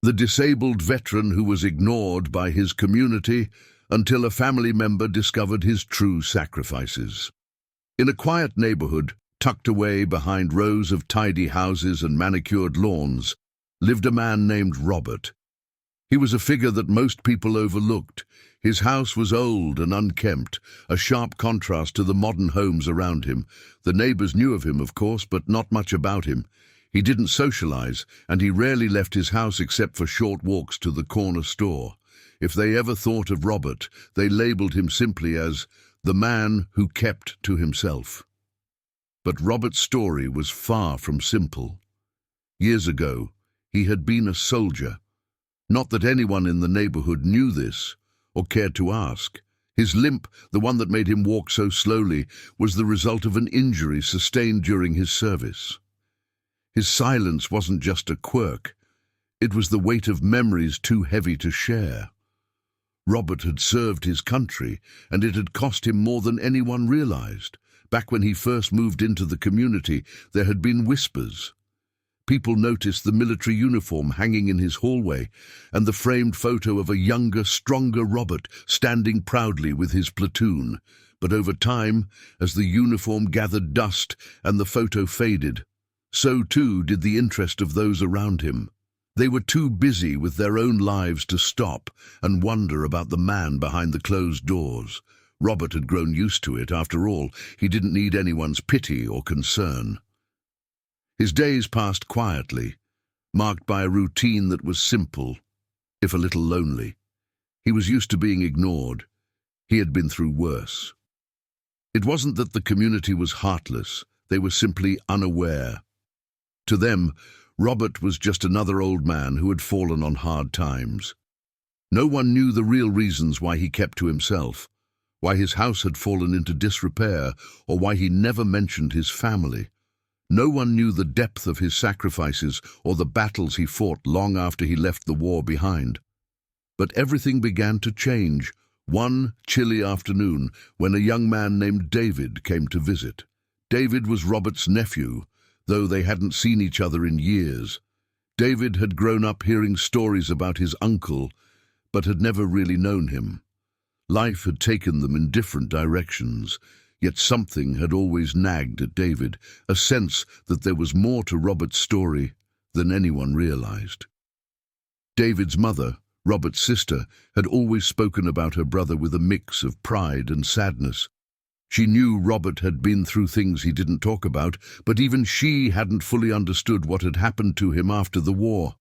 the disabled veteran who was ignored by his community until a family member discovered his true sacrifices. In a quiet neighborhood, tucked away behind rows of tidy houses and manicured lawns, lived a man named Robert. He was a figure that most people overlooked. His house was old and unkempt, a sharp contrast to the modern homes around him. The neighbors knew of him, of course, but not much about him. He didn't socialize, and he rarely left his house except for short walks to the corner store. If they ever thought of Robert, they labeled him simply as the man who kept to himself. But Robert's story was far from simple. Years ago, he had been a soldier. Not that anyone in the neighborhood knew this, or cared to ask. His limp, the one that made him walk so slowly, was the result of an injury sustained during his service. His silence wasn't just a quirk. It was the weight of memories too heavy to share. Robert had served his country, and it had cost him more than anyone realized. Back when he first moved into the community, there had been whispers. People noticed the military uniform hanging in his hallway and the framed photo of a younger, stronger Robert standing proudly with his platoon. But over time, as the uniform gathered dust and the photo faded, so too did the interest of those around him. They were too busy with their own lives to stop and wonder about the man behind the closed doors. Robert had grown used to it. After all, he didn't need anyone's pity or concern. His days passed quietly, marked by a routine that was simple, if a little lonely. He was used to being ignored. He had been through worse. It wasn't that the community was heartless. They were simply unaware. To them, Robert was just another old man who had fallen on hard times. No one knew the real reasons why he kept to himself, why his house had fallen into disrepair, or why he never mentioned his family. No one knew the depth of his sacrifices or the battles he fought long after he left the war behind. But everything began to change one chilly afternoon when a young man named David came to visit. David was Robert's nephew, though they hadn't seen each other in years. David had grown up hearing stories about his uncle, but had never really known him. Life had taken them in different directions, yet something had always nagged at David, a sense that there was more to Robert's story than anyone realized. David's mother, Robert's sister, had always spoken about her brother with a mix of pride and sadness. She knew Robert had been through things he didn't talk about, but even she hadn't fully understood what had happened to him after the war.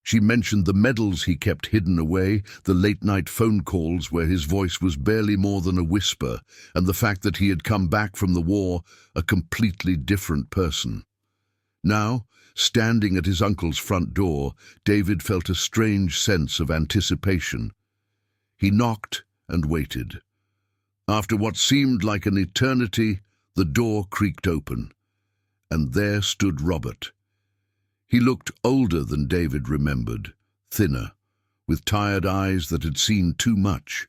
She mentioned the medals he kept hidden away, the late-night phone calls where his voice was barely more than a whisper, and the fact that he had come back from the war a completely different person. Now, standing at his uncle's front door, David felt a strange sense of anticipation. He knocked and waited. After what seemed like an eternity, the door creaked open, and there stood Robert. He looked older than David remembered, thinner, with tired eyes that had seen too much.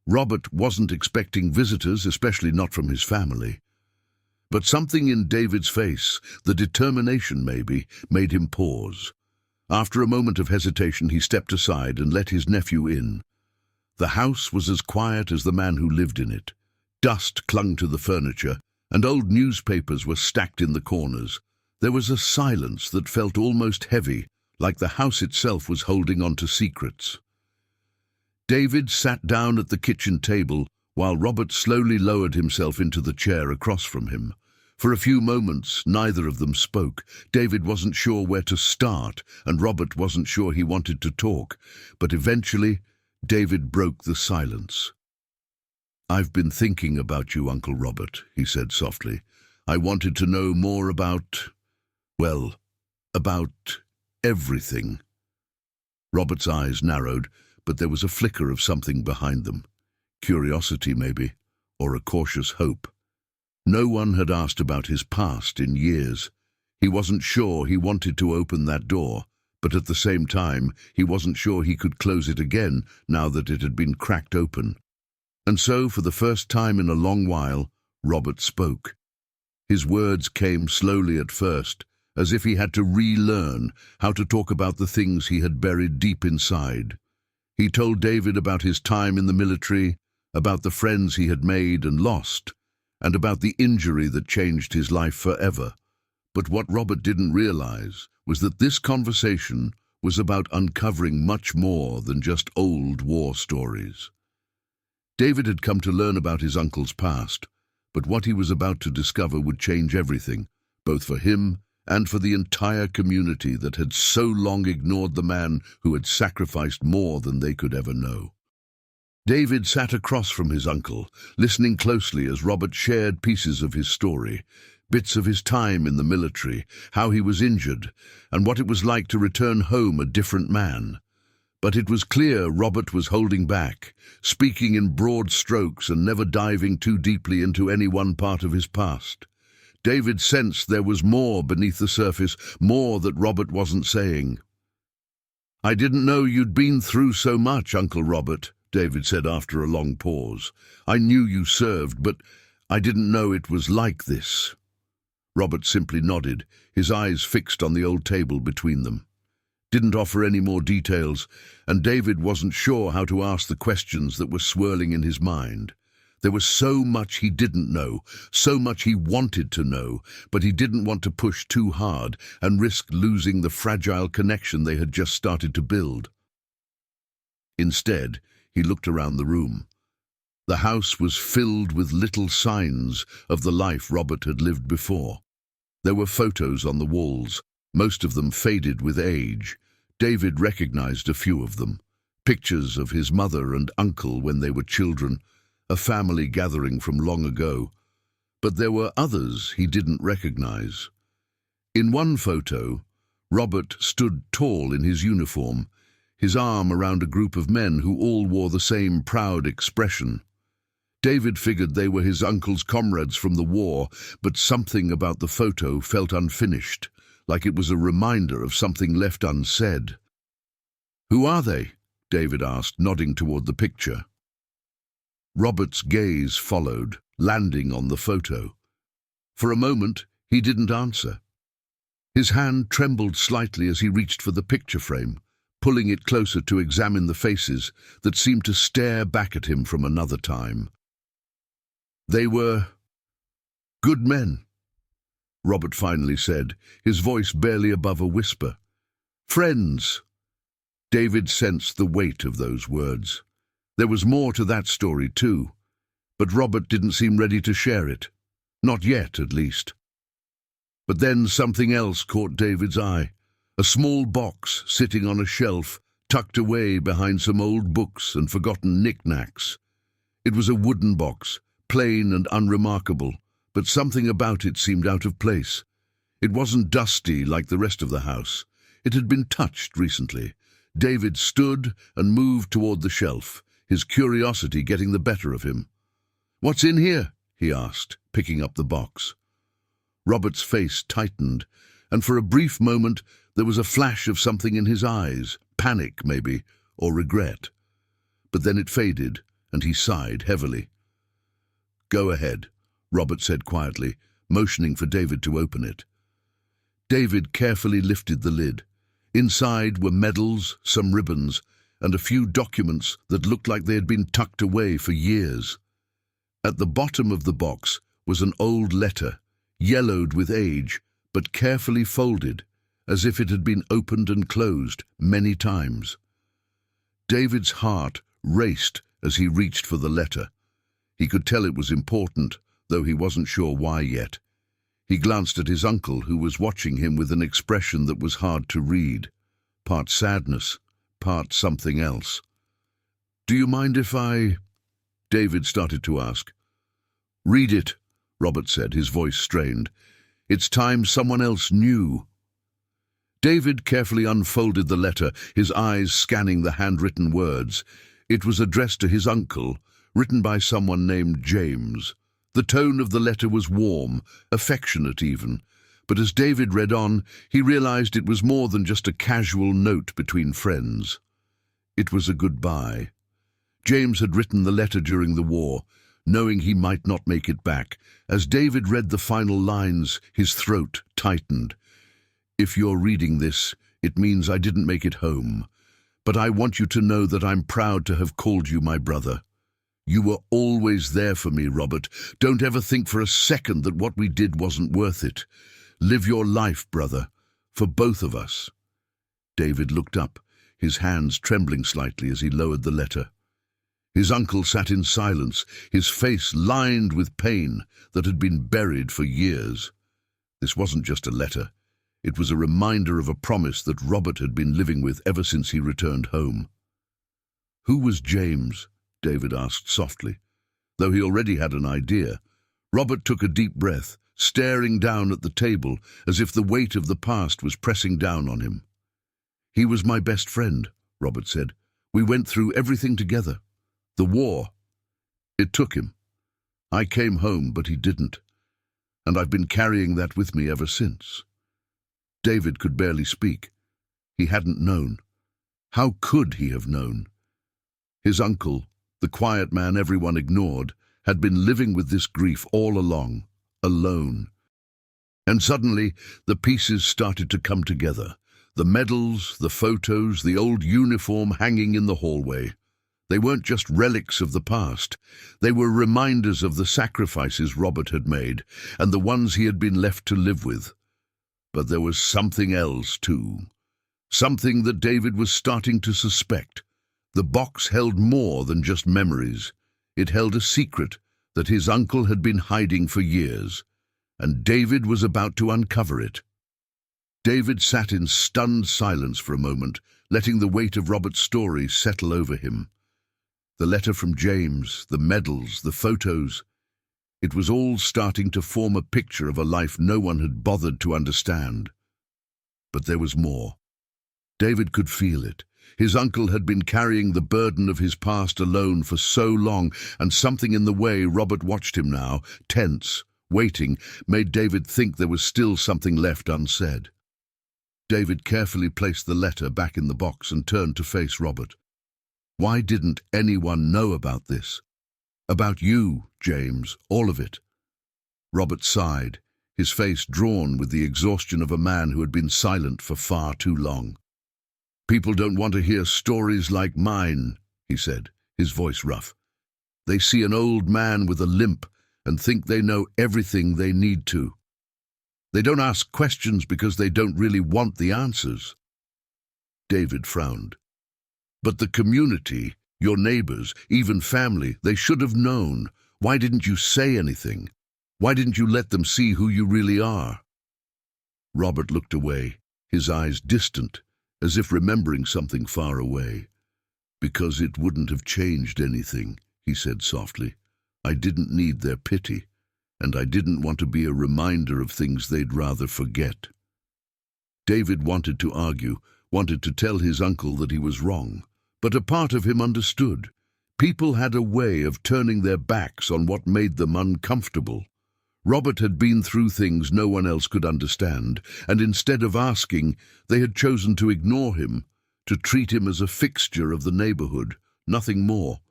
Robert wasn't expecting visitors, especially not from his family. But something in David's face, the determination maybe, made him pause. After a moment of hesitation, he stepped aside and let his nephew in. The house was as quiet as the man who lived in it. Dust clung to the furniture, and old newspapers were stacked in the corners. There was a silence that felt almost heavy, like the house itself was holding on to secrets. David sat down at the kitchen table while Robert slowly lowered himself into the chair across from him. For a few moments, neither of them spoke. David wasn't sure where to start, and Robert wasn't sure he wanted to talk. But eventually, David broke the silence. "I've been thinking about you, Uncle Robert," he said softly. "I wanted to know more about everything." Robert's eyes narrowed, but there was a flicker of something behind them. Curiosity, maybe, or a cautious hope. No one had asked about his past in years. He wasn't sure he wanted to open that door, but at the same time, he wasn't sure he could close it again now that it had been cracked open. And so, for the first time in a long while, Robert spoke. His words came slowly at first, as if he had to relearn how to talk about the things he had buried deep inside. He told David about his time in the military, about the friends he had made and lost, and about the injury that changed his life forever. But what Robert didn't realize was that this conversation was about uncovering much more than just old war stories. David had come to learn about his uncle's past, but what he was about to discover would change everything, both for him and for the entire community that had so long ignored the man who had sacrificed more than they could ever know. David sat across from his uncle, listening closely as Robert shared pieces of his story, bits of his time in the military, how he was injured, and what it was like to return home a different man. But it was clear Robert was holding back, speaking in broad strokes and never diving too deeply into any one part of his past. David sensed there was more beneath the surface, more that Robert wasn't saying. "I didn't know you'd been through so much, Uncle Robert," David said after a long pause. "I knew you served, but I didn't know it was like this." Robert simply nodded, his eyes fixed on the old table between them. Didn't offer any more details, and David wasn't sure how to ask the questions that were swirling in his mind. There was so much he didn't know, so much he wanted to know, but he didn't want to push too hard and risk losing the fragile connection they had just started to build. Instead, he looked around the room. The house was filled with little signs of the life Robert had lived before. There were photos on the walls, most of them faded with age. David recognized a few of them. Pictures of his mother and uncle when they were children, a family gathering from long ago. But there were others he didn't recognize. In one photo, Robert stood tall in his uniform, his arm around a group of men who all wore the same proud expression. David figured they were his uncle's comrades from the war, but something about the photo felt unfinished, like it was a reminder of something left unsaid. "Who are they?" David asked, nodding toward the picture. Robert's gaze followed, landing on the photo. For a moment, he didn't answer. His hand trembled slightly as he reached for the picture frame, pulling it closer to examine the faces that seemed to stare back at him from another time. They were good men, Robert finally said, his voice barely above a whisper. Friends. David sensed the weight of those words. There was more to that story too, but Robert didn't seem ready to share it. Not yet, at least. But then something else caught David's eye. A small box sitting on a shelf, tucked away behind some old books and forgotten knickknacks. It was a wooden box, plain and unremarkable, but something about it seemed out of place. It wasn't dusty like the rest of the house. It had been touched recently. David stood and moved toward the shelf, his curiosity getting the better of him. "What's in here?" he asked, picking up the box. Robert's face tightened, and for a brief moment there was a flash of something in his eyes, panic maybe, or regret. But then it faded, and he sighed heavily. "Go ahead," Robert said quietly, motioning for David to open it. David carefully lifted the lid. Inside were medals, some ribbons, and a few documents that looked like they had been tucked away for years. At the bottom of the box was an old letter, yellowed with age, but carefully folded, as if it had been opened and closed many times. David's heart raced as he reached for the letter. He could tell it was important, though he wasn't sure why yet. He glanced at his uncle, who was watching him with an expression that was hard to read, part sadness, part something else. "Do you mind if I—" David started to ask. "Read it," Robert said, his voice strained. "It's time someone else knew." David carefully unfolded the letter, his eyes scanning the handwritten words. It was addressed to his uncle, written by someone named James. The tone of the letter was warm, affectionate even, but as David read on, he realized it was more than just a casual note between friends. It was a goodbye. James had written the letter during the war, knowing he might not make it back. As David read the final lines, his throat tightened. If you're reading this, it means I didn't make it home. But I want you to know that I'm proud to have called you my brother. You were always there for me, Robert. Don't ever think for a second that what we did wasn't worth it. Live your life, brother, for both of us." David looked up, his hands trembling slightly as he lowered the letter. His uncle sat in silence, his face lined with pain that had been buried for years. This wasn't just a letter. It was a reminder of a promise that Robert had been living with ever since he returned home. "Who was James?" David asked softly. Though he already had an idea, Robert took a deep breath, staring down at the table as if the weight of the past was pressing down on him. "He was my best friend," Robert said. "We went through everything together. The war. It took him. I came home, but he didn't. And I've been carrying that with me ever since." David could barely speak. He hadn't known. How could he have known? His uncle, the quiet man everyone ignored, had been living with this grief all along, alone. And suddenly, the pieces started to come together. The medals, the photos, the old uniform hanging in the hallway. They weren't just relics of the past. They were reminders of the sacrifices Robert had made and the ones he had been left to live with. But there was something else, too. Something that David was starting to suspect. The box held more than just memories. It held a secret that his uncle had been hiding for years, and David was about to uncover it. David sat in stunned silence for a moment, letting the weight of Robert's story settle over him. The letter from James, the medals, the photos. It was all starting to form a picture of a life no one had bothered to understand. But there was more. David could feel it. His uncle had been carrying the burden of his past alone for so long, and something in the way Robert watched him now, tense, waiting, made David think there was still something left unsaid. David carefully placed the letter back in the box and turned to face Robert. "Why didn't anyone know about this? About you, James, all of it." Robert sighed, his face drawn with the exhaustion of a man who had been silent for far too long. "People don't want to hear stories like mine," he said, his voice rough. "They see an old man with a limp and think they know everything they need to. They don't ask questions because they don't really want the answers." David frowned. "But the community, your neighbors, even family, they should have known. Why didn't you say anything? Why didn't you let them see who you really are?" Robert looked away, his eyes distant, as if remembering something far away. "Because it wouldn't have changed anything," he said softly. "I didn't need their pity, and I didn't want to be a reminder of things they'd rather forget." David wanted to argue, wanted to tell his uncle that he was wrong, but a part of him understood. People had a way of turning their backs on what made them uncomfortable. Robert had been through things no one else could understand, and instead of asking, they had chosen to ignore him, to treat him as a fixture of the neighborhood, nothing more.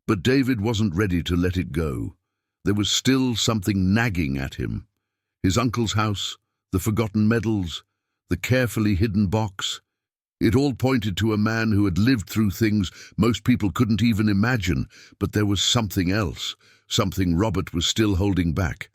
But David wasn't ready to let it go. There was still something nagging at him. His uncle's house, the forgotten medals, the carefully hidden box. It all pointed to a man who had lived through things most people couldn't even imagine, but there was something else, something Robert was still holding back.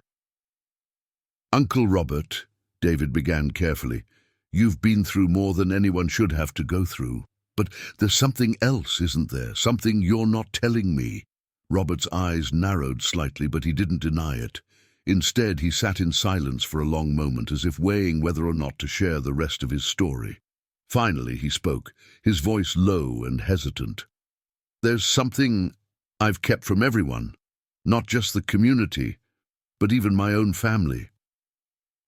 "Uncle Robert," David began carefully, "you've been through more than anyone should have to go through. But there's something else, isn't there? Something you're not telling me." Robert's eyes narrowed slightly, but he didn't deny it. Instead, he sat in silence for a long moment, as if weighing whether or not to share the rest of his story. Finally, he spoke, his voice low and hesitant. "There's something I've kept from everyone, not just the community, but even my own family."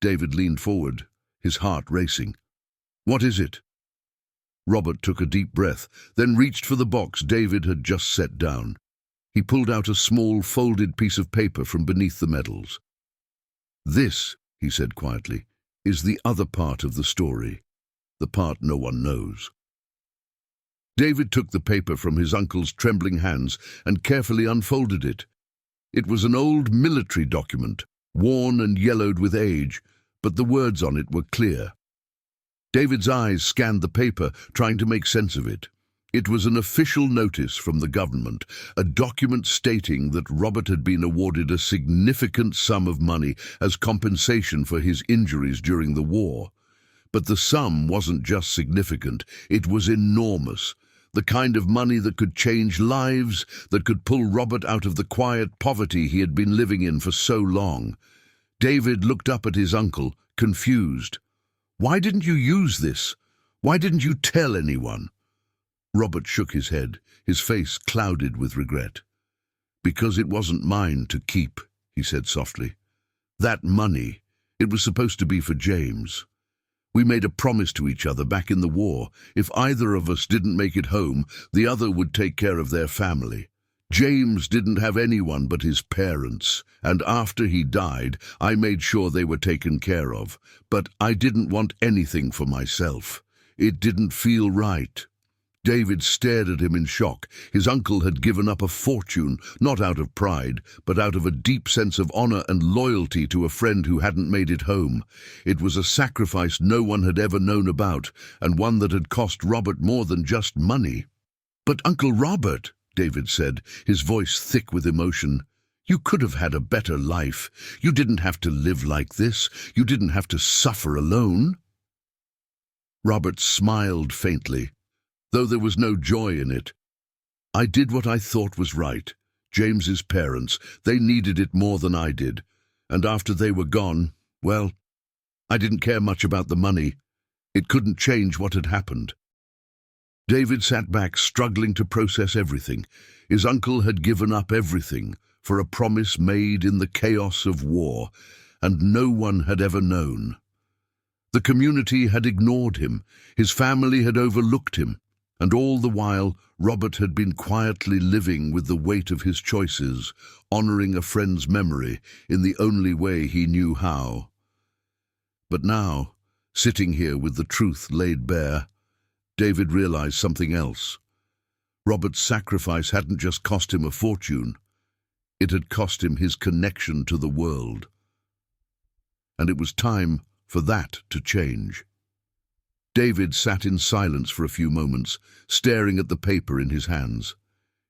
David leaned forward, his heart racing. "What is it?" Robert took a deep breath, then reached for the box David had just set down. He pulled out a small, folded piece of paper from beneath the medals. "This," he said quietly, "is the other part of the story, the part no one knows." David took the paper from his uncle's trembling hands and carefully unfolded it. It was an old military document, worn and yellowed with age, but the words on it were clear. David's eyes scanned the paper, trying to make sense of it. It was an official notice from the government, a document stating that Robert had been awarded a significant sum of money as compensation for his injuries during the war. But the sum wasn't just significant, it was enormous. The kind of money that could change lives, that could pull Robert out of the quiet poverty he had been living in for so long. David looked up at his uncle, confused. "Why didn't you use this? Why didn't you tell anyone?" Robert shook his head, his face clouded with regret. "Because it wasn't mine to keep," he said softly. "That money, it was supposed to be for James. We made a promise to each other back in the war. If either of us didn't make it home, the other would take care of their family. James didn't have anyone but his parents, and after he died, I made sure they were taken care of. But I didn't want anything for myself. It didn't feel right." David stared at him in shock. His uncle had given up a fortune, not out of pride, but out of a deep sense of honor and loyalty to a friend who hadn't made it home. It was a sacrifice no one had ever known about, and one that had cost Robert more than just money. "But Uncle Robert," David said, his voice thick with emotion, "you could have had a better life. You didn't have to live like this. You didn't have to suffer alone." Robert smiled faintly, though there was no joy in it. "I did what I thought was right. James's parents, they needed it more than I did. And after they were gone, well, I didn't care much about the money. It couldn't change what had happened." David sat back, struggling to process everything. His uncle had given up everything for a promise made in the chaos of war, and no one had ever known. The community had ignored him. His family had overlooked him. And all the while, Robert had been quietly living with the weight of his choices, honoring a friend's memory in the only way he knew how. But now, sitting here with the truth laid bare, David realized something else. Robert's sacrifice hadn't just cost him a fortune. It had cost him his connection to the world. And it was time for that to change. David sat in silence for a few moments, staring at the paper in his hands.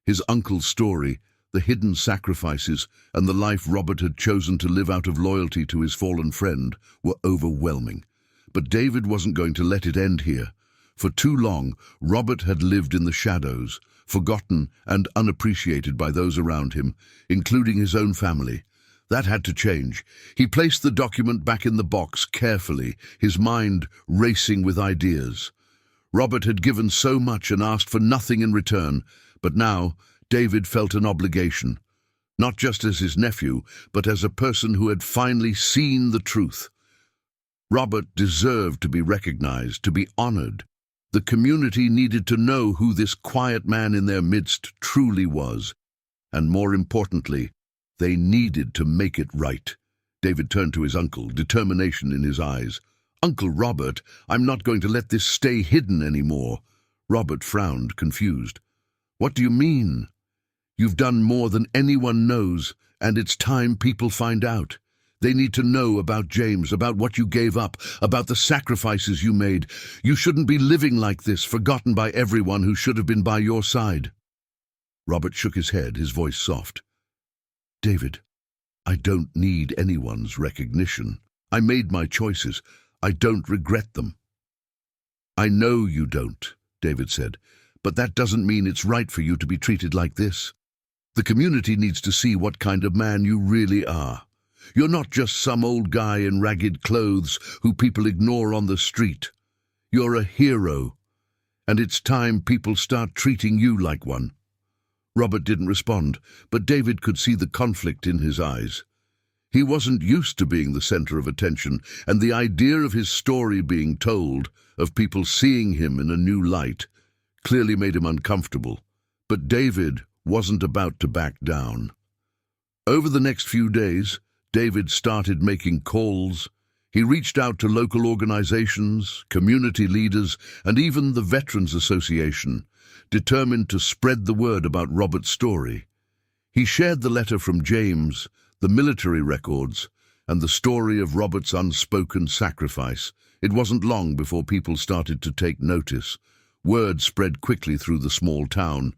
His uncle's story, the hidden sacrifices, and the life Robert had chosen to live out of loyalty to his fallen friend were overwhelming. But David wasn't going to let it end here. For too long, Robert had lived in the shadows, forgotten and unappreciated by those around him, including his own family. That had to change. He placed the document back in the box carefully, his mind racing with ideas. Robert had given so much and asked for nothing in return, but now David felt an obligation, not just as his nephew, but as a person who had finally seen the truth. Robert deserved to be recognized, to be honored. The community needed to know who this quiet man in their midst truly was, and more importantly, they needed to make it right. David turned to his uncle, determination in his eyes. "Uncle Robert, I'm not going to let this stay hidden anymore." Robert frowned, confused. "What do you mean?" "You've done more than anyone knows, and it's time people find out. They need to know about James, about what you gave up, about the sacrifices you made. You shouldn't be living like this, forgotten by everyone who should have been by your side." Robert shook his head, his voice soft. "David, I don't need anyone's recognition. I made my choices. I don't regret them." "I know you don't," David said, "but that doesn't mean it's right for you to be treated like this. The community needs to see what kind of man you really are. You're not just some old guy in ragged clothes who people ignore on the street. You're a hero, and it's time people start treating you like one." Robert didn't respond, but David could see the conflict in his eyes. He wasn't used to being the center of attention, and the idea of his story being told, of people seeing him in a new light, clearly made him uncomfortable. But David wasn't about to back down. Over the next few days, David started making calls. He reached out to local organizations, community leaders, and even the Veterans Association, determined to spread the word about Robert's story. He shared the letter from James, the military records, and the story of Robert's unspoken sacrifice. It wasn't long before people started to take notice. Word spread quickly through the small town.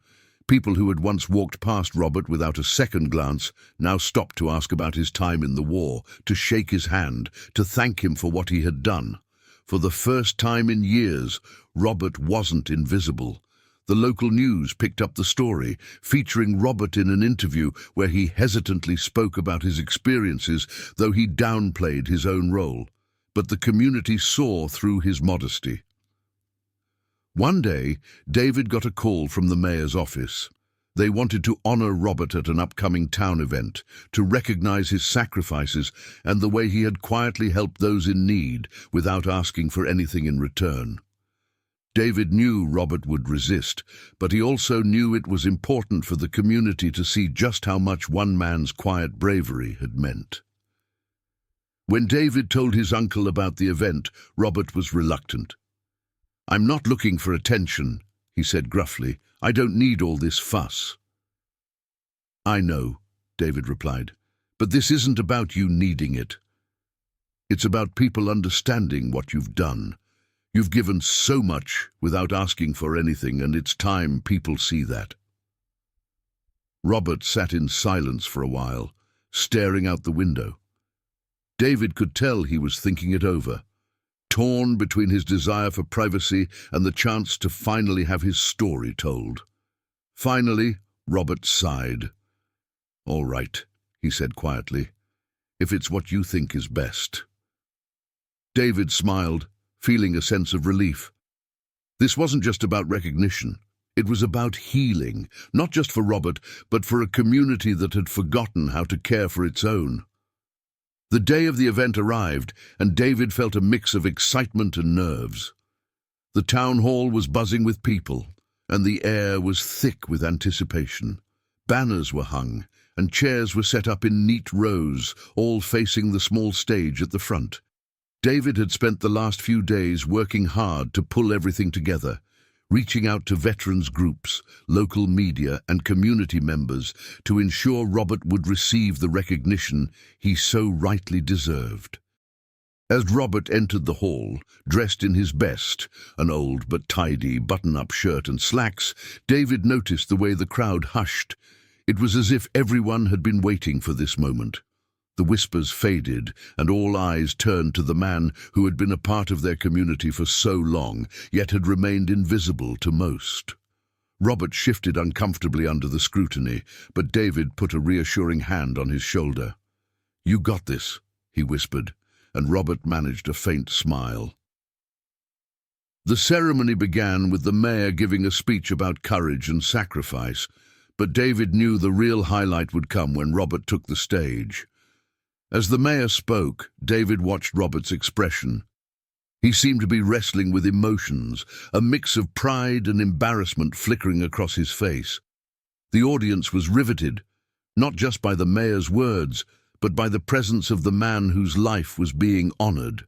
People who had once walked past Robert without a second glance now stopped to ask about his time in the war, to shake his hand, to thank him for what he had done. For the first time in years, Robert wasn't invisible. The local news picked up the story, featuring Robert in an interview where he hesitantly spoke about his experiences, though he downplayed his own role. But the community saw through his modesty. One day, David got a call from the mayor's office. They wanted to honor Robert at an upcoming town event, to recognize his sacrifices and the way he had quietly helped those in need without asking for anything in return. David knew Robert would resist, but he also knew it was important for the community to see just how much one man's quiet bravery had meant. When David told his uncle about the event, Robert was reluctant. "I'm not looking for attention," he said gruffly. "I don't need all this fuss." "I know," David replied, "but this isn't about you needing it. It's about people understanding what you've done. You've given so much without asking for anything, and it's time people see that." Robert sat in silence for a while, staring out the window. David could tell he was thinking it over, torn between his desire for privacy and the chance to finally have his story told. Finally, Robert sighed. "All right," he said quietly, "if it's what you think is best." David smiled, feeling a sense of relief. This wasn't just about recognition. It was about healing, not just for Robert, but for a community that had forgotten how to care for its own. The day of the event arrived, and David felt a mix of excitement and nerves. The town hall was buzzing with people, and the air was thick with anticipation. Banners were hung, and chairs were set up in neat rows, all facing the small stage at the front. David had spent the last few days working hard to pull everything together, reaching out to veterans groups, local media, and community members to ensure Robert would receive the recognition he so rightly deserved. As Robert entered the hall, dressed in his best, an old but tidy button-up shirt and slacks, David noticed the way the crowd hushed. It was as if everyone had been waiting for this moment. The whispers faded, and all eyes turned to the man who had been a part of their community for so long, yet had remained invisible to most. Robert shifted uncomfortably under the scrutiny, but David put a reassuring hand on his shoulder. "You got this," he whispered, and Robert managed a faint smile. The ceremony began with the mayor giving a speech about courage and sacrifice, but David knew the real highlight would come when Robert took the stage. As the mayor spoke, David watched Robert's expression. He seemed to be wrestling with emotions, a mix of pride and embarrassment flickering across his face. The audience was riveted, not just by the mayor's words, but by the presence of the man whose life was being honored.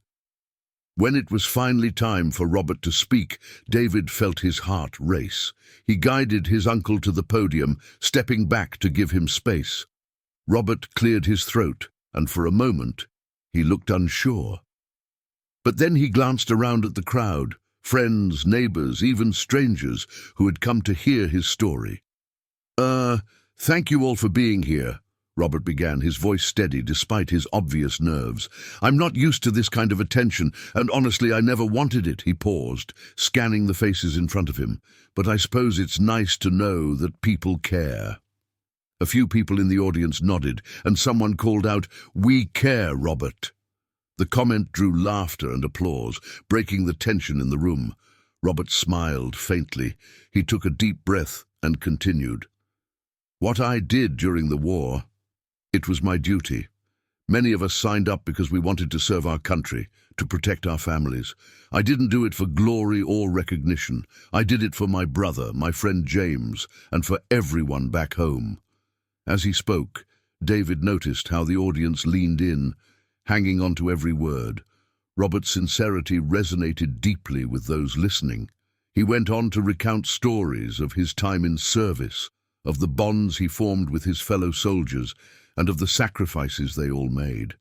When it was finally time for Robert to speak, David felt his heart race. He guided his uncle to the podium, stepping back to give him space. Robert cleared his throat, and for a moment, he looked unsure. But then he glanced around at the crowd, friends, neighbors, even strangers who had come to hear his story. Thank you all for being here," Robert began, his voice steady despite his obvious nerves. "I'm not used to this kind of attention, and honestly, I never wanted it." He paused, scanning the faces in front of him. "But I suppose it's nice to know that people care." A few people in the audience nodded, and someone called out, "We care, Robert." The comment drew laughter and applause, breaking the tension in the room. Robert smiled faintly. He took a deep breath and continued. "What I did during the war, it was my duty. Many of us signed up because we wanted to serve our country, to protect our families. I didn't do it for glory or recognition. I did it for my brother, my friend James, and for everyone back home." As he spoke, David noticed how the audience leaned in, hanging on to every word. Robert's sincerity resonated deeply with those listening. He went on to recount stories of his time in service, of the bonds he formed with his fellow soldiers, and of the sacrifices they all made.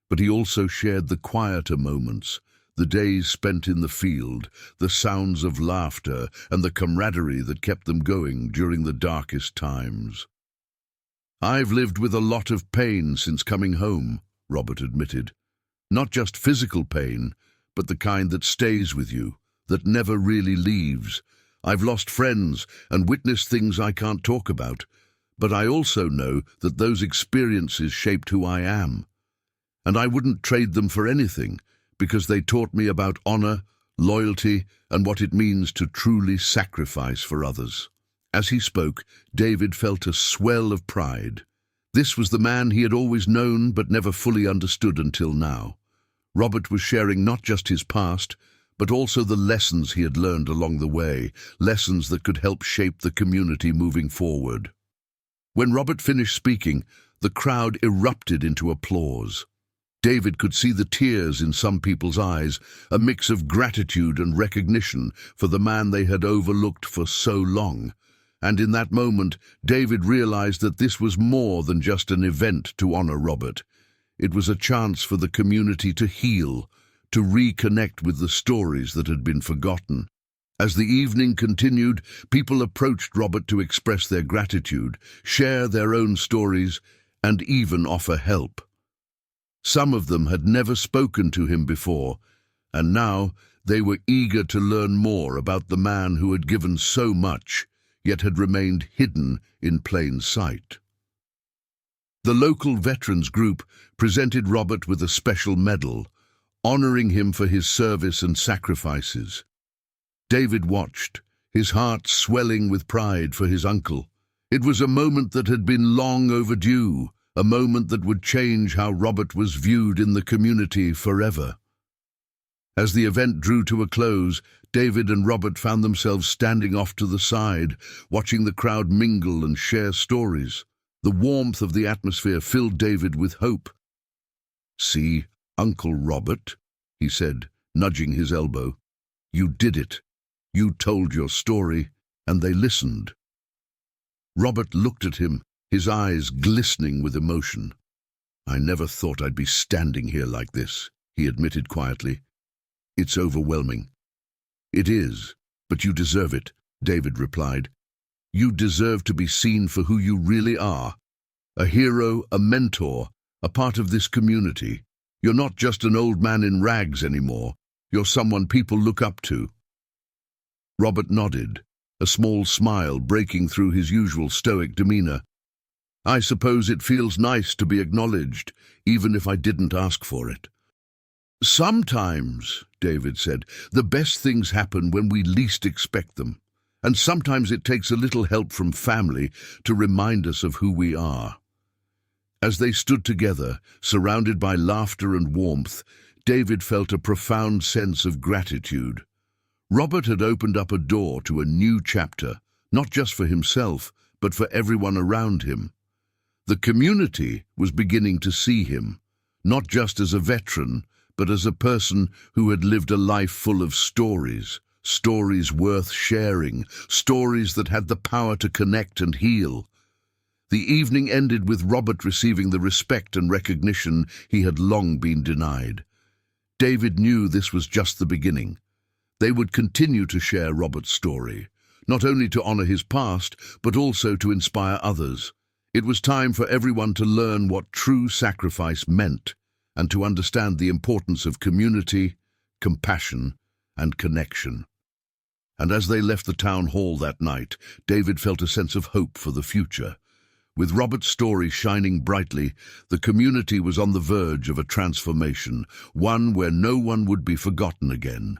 But he also shared the quieter moments, the days spent in the field, the sounds of laughter, and the camaraderie that kept them going during the darkest times. "I've lived with a lot of pain since coming home," Robert admitted. "Not just physical pain, but the kind that stays with you, that never really leaves. I've lost friends and witnessed things I can't talk about, but I also know that those experiences shaped who I am. And I wouldn't trade them for anything, because they taught me about honor, loyalty, and what it means to truly sacrifice for others." As he spoke, David felt a swell of pride. This was the man he had always known but never fully understood until now. Robert was sharing not just his past, but also the lessons he had learned along the way, lessons that could help shape the community moving forward. When Robert finished speaking, the crowd erupted into applause. David could see the tears in some people's eyes, a mix of gratitude and recognition for the man they had overlooked for so long. And in that moment, David realized that this was more than just an event to honor Robert. It was a chance for the community to heal, to reconnect with the stories that had been forgotten. As the evening continued, people approached Robert to express their gratitude, share their own stories, and even offer help. Some of them had never spoken to him before, and now they were eager to learn more about the man who had given so much, yet had remained hidden in plain sight. The local veterans group presented Robert with a special medal, honoring him for his service and sacrifices. David watched, his heart swelling with pride for his uncle. It was a moment that had been long overdue, a moment that would change how Robert was viewed in the community forever. As the event drew to a close, David and Robert found themselves standing off to the side, watching the crowd mingle and share stories. The warmth of the atmosphere filled David with hope. "See, Uncle Robert," he said, nudging his elbow. "You did it. You told your story, and they listened." Robert looked at him, his eyes glistening with emotion. "I never thought I'd be standing here like this," he admitted quietly. "It's overwhelming." "It is, but you deserve it," David replied. "You deserve to be seen for who you really are. A hero, a mentor, a part of this community. You're not just an old man in rags anymore. You're someone people look up to." Robert nodded, a small smile breaking through his usual stoic demeanor. "I suppose it feels nice to be acknowledged, even if I didn't ask for it." "Sometimes," David said, "the best things happen when we least expect them. And sometimes it takes a little help from family to remind us of who we are." As they stood together, surrounded by laughter and warmth, David felt a profound sense of gratitude. Robert had opened up a door to a new chapter, not just for himself, but for everyone around him. The community was beginning to see him, not just as a veteran, but as a person who had lived a life full of stories, stories worth sharing, stories that had the power to connect and heal. The evening ended with Robert receiving the respect and recognition he had long been denied. David knew this was just the beginning. They would continue to share Robert's story, not only to honor his past, but also to inspire others. It was time for everyone to learn what true sacrifice meant, and to understand the importance of community, compassion, and connection. And as they left the town hall that night, David felt a sense of hope for the future. With Robert's story shining brightly, the community was on the verge of a transformation, one where no one would be forgotten again.